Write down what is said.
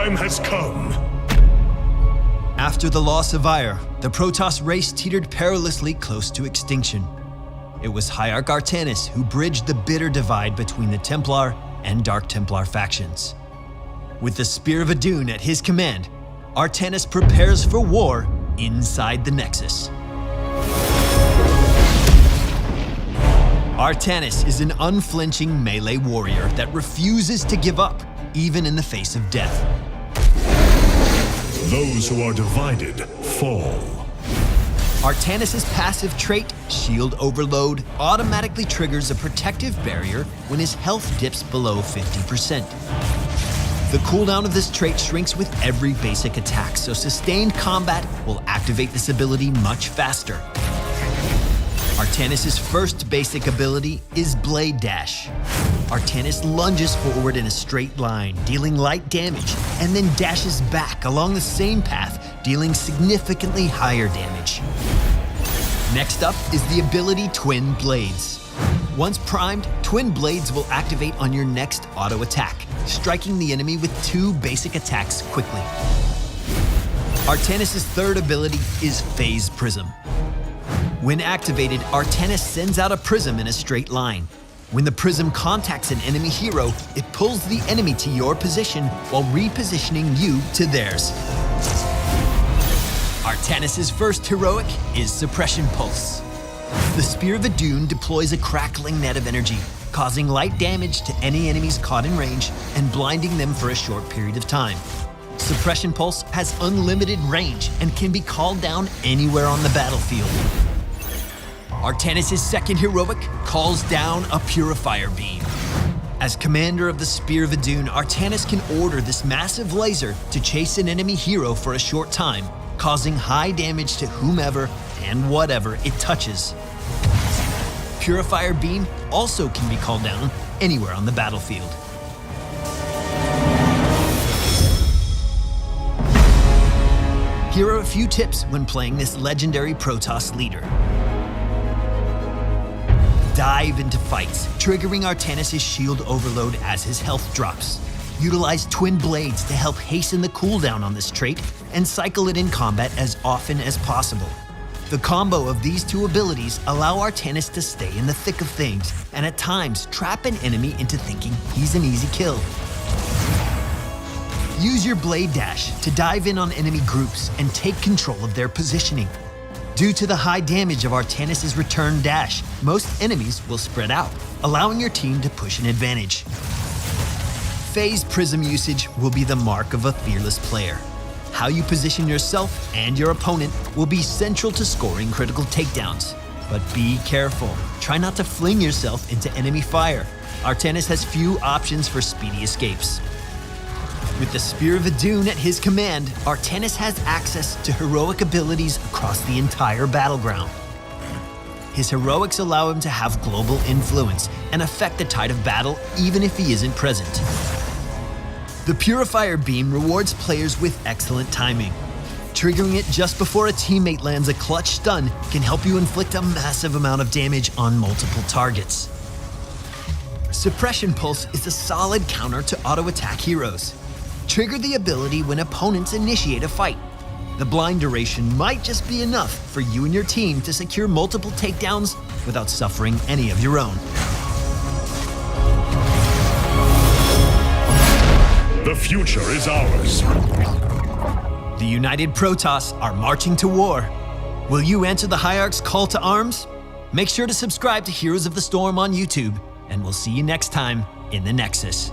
time has come. After the loss of Ire, the Protoss race teetered perilously close to extinction. It was Hierarch Artanis who bridged the bitter divide between the Templar and Dark Templar factions. With the Spear of Adun at his command, Artanis prepares for war inside the Nexus. Artanis is an unflinching melee warrior that refuses to give up, even in the face of death. Those who are divided fall. Artanis' passive trait, Shield Overload, automatically triggers a protective barrier when his health dips below 50%. The cooldown of this trait shrinks with every basic attack, so sustained combat will activate this ability much faster. Artanis' first basic ability is Blade Dash. Artanis lunges forward in a straight line, dealing light damage, and then dashes back along the same path, dealing significantly higher damage. Next up is the ability Twin Blades. Once primed, Twin Blades will activate on your next auto attack, striking the enemy with 2 basic attacks quickly. Artanis' third ability is Phase Prism. When activated, Artanis sends out a prism in a straight line. When the prism contacts an enemy hero, it pulls the enemy to your position while repositioning you to theirs. Artanis' first heroic is Suppression Pulse. The Spear of Adun deploys a crackling net of energy, causing light damage to any enemies caught in range and blinding them for a short period of time. Suppression Pulse has unlimited range and can be called down anywhere on the battlefield. Artanis' second heroic calls down a Purifier Beam. As commander of the Spear of Adun, Artanis can order this massive laser to chase an enemy hero for a short time, causing high damage to whomever and whatever it touches. Purifier Beam also can be called down anywhere on the battlefield. Here are a few tips when playing this legendary Protoss leader. Dive into fights, triggering Artanis' Shield Overload as his health drops. Utilize Twin Blades to help hasten the cooldown on this trait, and cycle it in combat as often as possible. The combo of these 2 abilities allow Artanis to stay in the thick of things, and at times trap an enemy into thinking he's an easy kill. Use your Blade Dash to dive in on enemy groups and take control of their positioning. Due to the high damage of Artanis' return dash, most enemies will spread out, allowing your team to push an advantage. Phase Prism usage will be the mark of a fearless player. How you position yourself and your opponent will be central to scoring critical takedowns. But be careful. Try not to fling yourself into enemy fire. Artanis has few options for speedy escapes. With the Spear of Adun at his command, Artanis has access to heroic abilities across the entire battleground. His heroics allow him to have global influence and affect the tide of battle even if he isn't present. The Purifier Beam rewards players with excellent timing. Triggering it just before a teammate lands a clutch stun can help you inflict a massive amount of damage on multiple targets. Suppression Pulse is a solid counter to auto-attack heroes. Trigger the ability when opponents initiate a fight. The blind duration might just be enough for you and your team to secure multiple takedowns without suffering any of your own. The future is ours. The United Protoss are marching to war. Will you answer the Hierarch's call to arms? Make sure to subscribe to Heroes of the Storm on YouTube, and we'll see you next time in the Nexus.